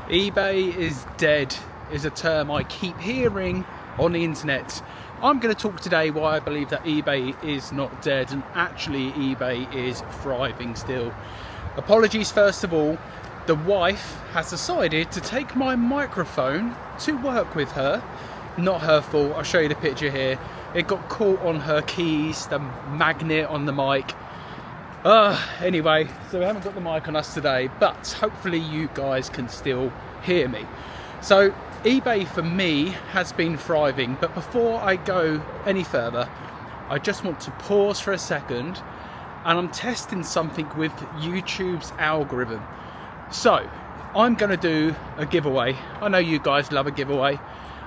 eBay is dead is a term I keep hearing on the internet. I'm going to talk today why I believe that eBay is not dead and actually eBay is thriving still. Apologies first of all, the wife has decided to take my microphone to work with her. Not her fault, I'll show you the picture here. It got caught on her keys, the magnet on the mic. Anyway, so we haven't got the mic on us today, but hopefully you guys can still hear me. So eBay for me has been thriving, but before I go any further, I just want to pause for a second, and I'm testing something with YouTube's algorithm. So I'm going to do a giveaway. I know you guys love a giveaway.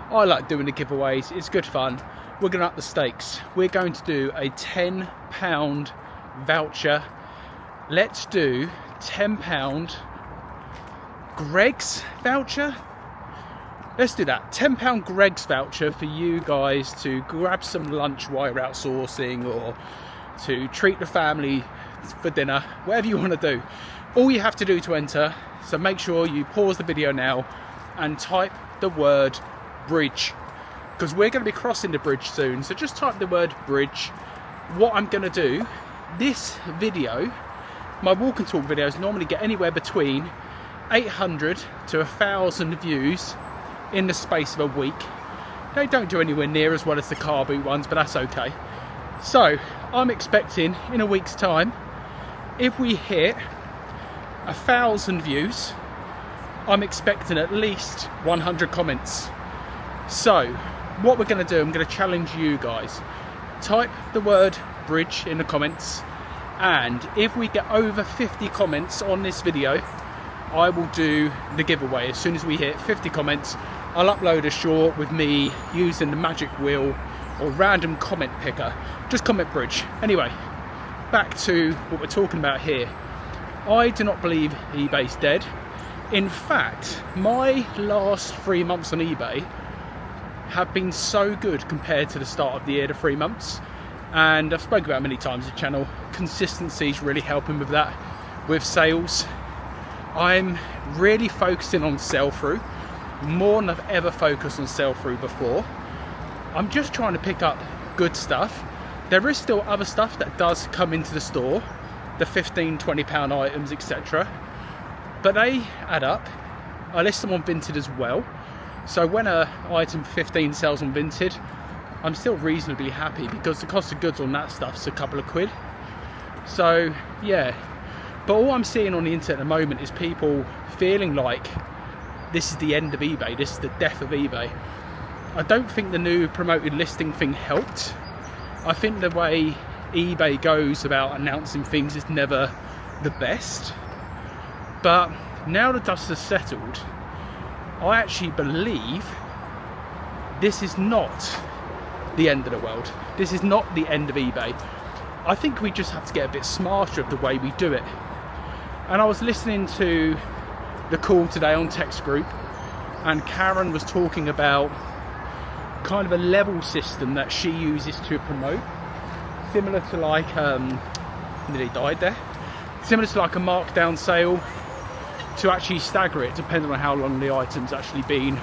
I like doing the giveaways, it's good fun. We're going to up the stakes. We're going to do a £10 voucher. Let's do £10 Greg's voucher. Let's do that. £10 Greg's voucher for you guys to grab some lunch while you're outsourcing, or to treat the family for dinner, whatever you want to do. All you have to do to enter, so make sure you pause the video now and type the word bridge, because we're going to be crossing the bridge soon. So just type the word bridge. What I'm going to do, this video, my walk and talk videos normally get anywhere between 800 to 1,000 views in the space of a week. They don't do anywhere near as well as the car boot ones, but that's okay. So I'm expecting in a week's time, if we hit 1,000 views, I'm expecting at least 100 comments. So what we're going to do, I'm going to challenge you guys. Type the word bridge in the comments, and if we get over 50 comments on this video, I will do the giveaway. As soon as we hit 50 comments, I'll upload a short with me using the magic wheel or random comment picker. Just comment bridge. Anyway, back to what we're talking about here. I do not believe eBay's dead. In fact, my last 3 months on eBay have been so good compared to the start of the year, the 3 months. And I've spoken about it many times on the channel. Consistency is really helping with that, with sales. I'm really focusing on sell-through, more than I've ever focused on sell-through before. I'm just trying to pick up good stuff. There is still other stuff that does come into the store, the £15, £20 items, etc. But they add up. I list them on Vinted as well. So when an item 15 sells on Vinted, I'm still reasonably happy, because the cost of goods on that stuff's a couple of quid. So yeah, but all I'm seeing on the internet at the moment is people feeling like this is the end of eBay, this is the death of eBay. I don't think the new promoted listing thing helped. I think the way eBay goes about announcing things is never the best. But now the dust has settled, I actually believe this is not the end of the world. This is not the end of eBay. I think we just have to get a bit smarter of the way we do it. And I was listening to the call today on text group, and Karen was talking about kind of a level system that she uses to promote, similar to like nearly died there, similar to like a markdown sale, to actually stagger it depending on how long the item's actually been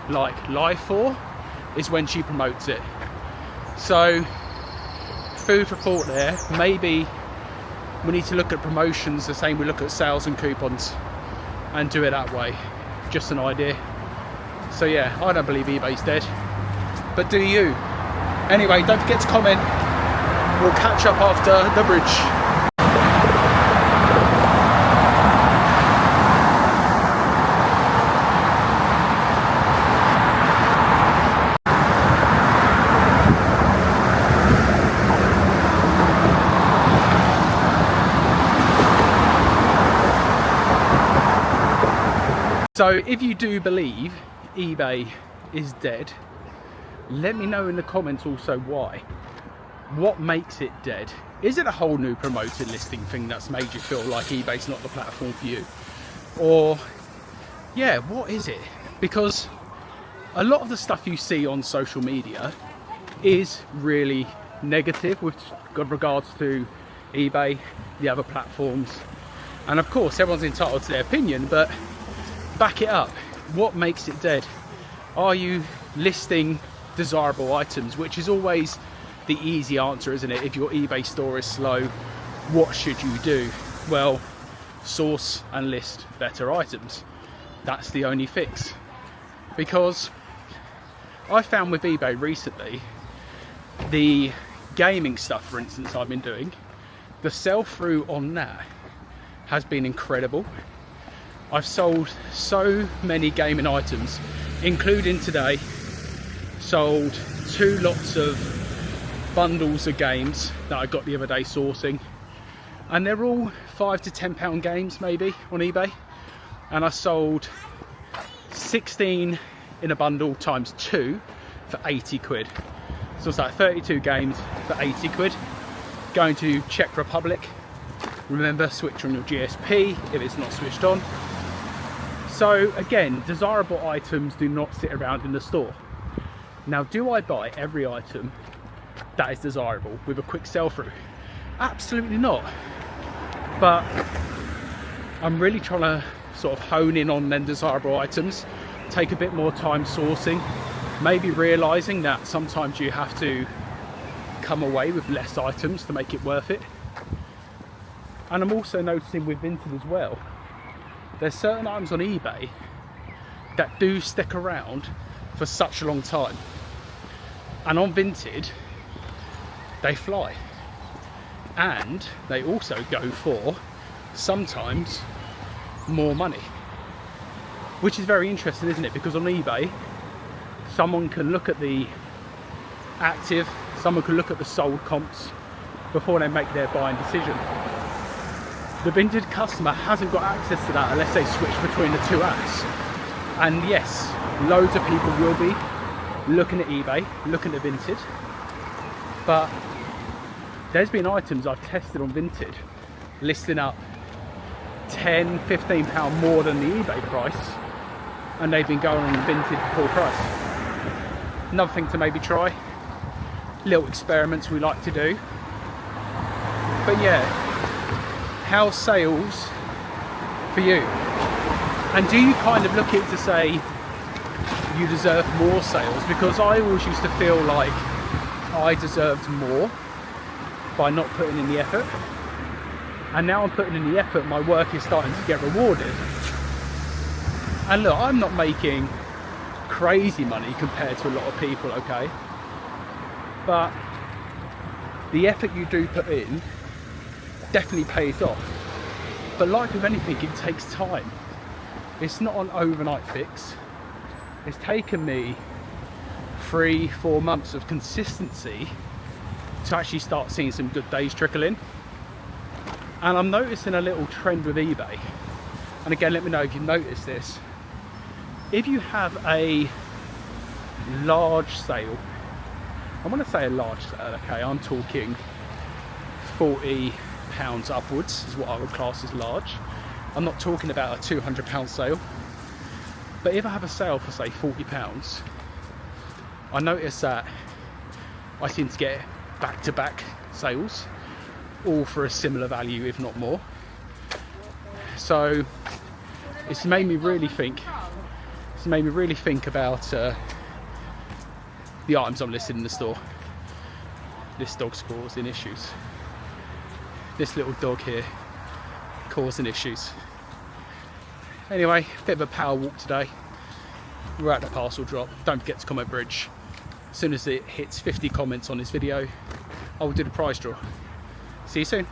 like live for, is when she promotes it. So food for thought there. Maybe we need to look at promotions the same we look at sales and coupons, and do it that way. Just an idea. So yeah, I don't believe eBay's dead, but do you? Anyway, don't forget to comment. We'll catch up after the bridge. So if you do believe eBay is dead, let me know in the comments also why. What makes it dead? Is it a whole new promoted listing thing that's made you feel like eBay's not the platform for you? Or, yeah, what is it? Because a lot of the stuff you see on social media is really negative with regards to eBay, the other platforms. And of course, everyone's entitled to their opinion, but back it up. What makes it dead? Are you listing desirable items, which is always the easy answer, isn't it? If your eBay store is slow, what should you do? Well, source and list better items. That's the only fix. Because I found with eBay recently, the gaming stuff, for instance, I've been doing, the sell-through on that has been incredible. I've sold so many gaming items, including today, sold 2 lots of bundles of games that I got the other day sourcing, and they're all £5 to £10 games maybe on eBay, and I sold 16 in a bundle times 2 for 80 quid. So it's like 32 games for 80 quid. Going to Czech Republic. Remember, switch on your GSP if it's not switched on. So again, desirable items do not sit around in the store. Now, do I buy every item that is desirable with a quick sell through? Absolutely not. But I'm really trying to sort of hone in on them desirable items, take a bit more time sourcing, maybe realizing that sometimes you have to come away with less items to make it worth it. And I'm also noticing with Vinted as well, there's certain items on eBay that do stick around for such a long time, and on Vinted they fly, and they also go for sometimes more money, which is very interesting, isn't it? Because on eBay someone can look at the active, someone can look at the sold comps before they make their buying decision. The Vinted customer hasn't got access to that unless they switch between the 2 apps. And yes, loads of people will be looking at eBay, looking at Vinted, but there's been items I've tested on Vinted listing up £10, £15 more than the eBay price, and they've been going on Vinted for full price. Another thing to maybe try, little experiments we like to do. But yeah, how's sales for you? And do you kind of look at it to say you deserve more sales? Because I always used to feel like I deserved more by not putting in the effort, and now I'm putting in the effort, my work is starting to get rewarded. And look, I'm not making crazy money compared to a lot of people, okay, but the effort you do put in definitely pays off. But like with anything, it takes time. It's not an overnight fix. It's taken me 3-4 months of consistency to actually start seeing some good days trickle in. And I'm noticing a little trend with eBay, and again, let me know if you've noticed this. If you have a large sale, I want to say a large sale, okay, I'm talking £40 upwards is what I would class as large. I'm not talking about a £200 sale. But if I have a sale for say £40, I notice that I seem to get back-to-back sales, all for a similar value, if not more. So it's made me really think. It's made me really think about the items I'm listing in the store. This dog's causing issues. This little dog here causing issues. Anyway, bit of a power walk today. We're at the parcel drop. Don't forget to comment bridge. As soon as it hits 50 comments on this video, I will do the prize draw. See you soon.